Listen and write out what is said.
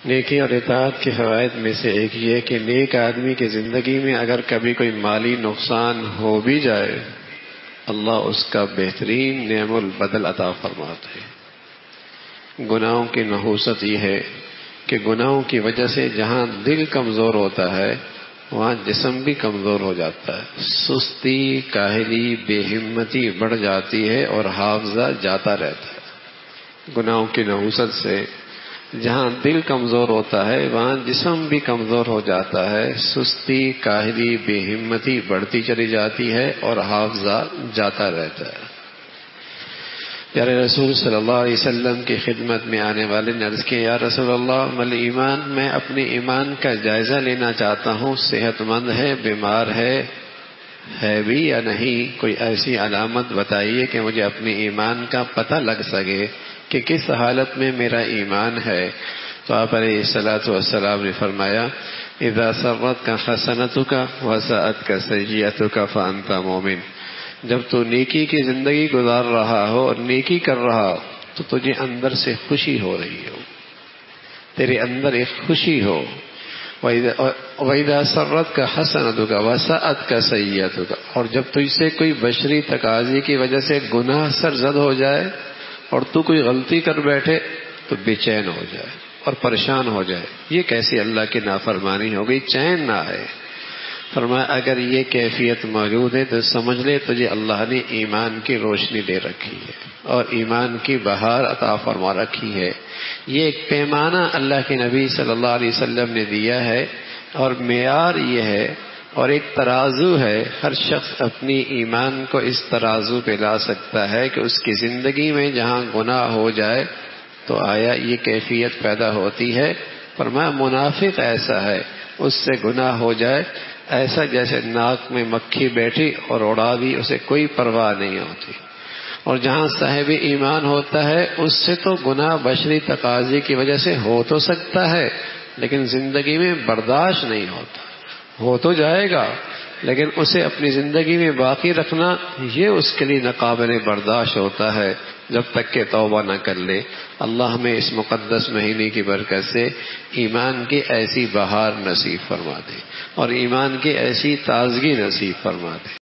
نیکی اور اطاعت کے فوائد میں سے ایک یہ کہ نیک آدمی کی زندگی میں اگر کبھی کوئی مالی نقصان ہو بھی جائے اللہ اس کا بہترین نعم البدل عطا فرماتے ہیں۔ گناہوں کی نحوست یہ ہے کہ گناہوں کی وجہ سے جہاں دل کمزور ہوتا ہے وہاں جسم بھی کمزور ہو جاتا ہے، سستی، کاہلی، بے ہمتی بڑھ جاتی ہے اور حافظہ جاتا رہتا ہے۔ گناہوں کی نحوست سے جہاں دل کمزور ہوتا ہے وہاں جسم بھی کمزور ہو جاتا ہے، سستی، کاہلی، بے ہمتی بڑھتی چلی جاتی ہے اور حافظہ جاتا رہتا ہے۔ پیارے رسول صلی اللہ علیہ وسلم کی خدمت میں آنے والے نے عرض کیا، یا رسول اللہ مل ایمان، میں اپنے ایمان کا جائزہ لینا چاہتا ہوں، صحت مند ہے، بیمار ہے بھی یا نہیں، کوئی ایسی علامت بتائیے کہ مجھے اپنے ایمان کا پتہ لگ سکے کہ کس حالت میں میرا ایمان ہے۔ تو آپ علیہ الصلاۃ والسلام نے فرمایا، اذا سرتک حسنتک وساءتک سیئتک فانت مومن، جب تو نیکی کی زندگی گزار رہا ہو اور نیکی کر رہا ہو تو تجھے اندر سے خوشی ہو رہی ہو، تیرے اندر ایک خوشی ہو۔ وَإِذَا سَرَّتْكَ حَسَنَتُكَ وَسَاءَتْكَ سَيِّئَتُكَ، اور جب تجھ سے کوئی بشری تقاضے کی وجہ سے گناہ سرزد ہو جائے اور تو کوئی غلطی کر بیٹھے تو بے چین ہو جائے اور پریشان ہو جائے، یہ کیسی اللہ کی نافرمانی ہو گئی، چین نہ آئے۔ فرمایا اگر یہ کیفیت موجود ہے تو سمجھ لے تجھے اللہ نے ایمان کی روشنی دے رکھی ہے اور ایمان کی بہار عطا فرما رکھی ہے۔ یہ ایک پیمانہ اللہ کے نبی صلی اللہ علیہ وسلم نے دیا ہے اور معیار یہ ہے اور ایک ترازو ہے، ہر شخص اپنی ایمان کو اس ترازو پہ لا سکتا ہے کہ اس کی زندگی میں جہاں گناہ ہو جائے تو آیا یہ کیفیت پیدا ہوتی ہے۔ فرمایا منافق ایسا ہے، اس سے گناہ ہو جائے ایسا جیسے ناک میں مکھی بیٹھی اور اڑا دی، اسے کوئی پرواہ نہیں ہوتی۔ اور جہاں صاحب ایمان ہوتا ہے اس سے تو گناہ بشری تقاضے کی وجہ سے ہو تو سکتا ہے لیکن زندگی میں برداشت نہیں ہوتا، ہو تو جائے گا لیکن اسے اپنی زندگی میں باقی رکھنا یہ اس کے لیے ناقابل برداشت ہوتا ہے جب تک کہ توبہ نہ کر لے۔ اللہ ہمیں اس مقدس مہینے کی برکت سے ایمان کی ایسی بہار نصیب فرما دے اور ایمان کی ایسی تازگی نصیب فرما دے۔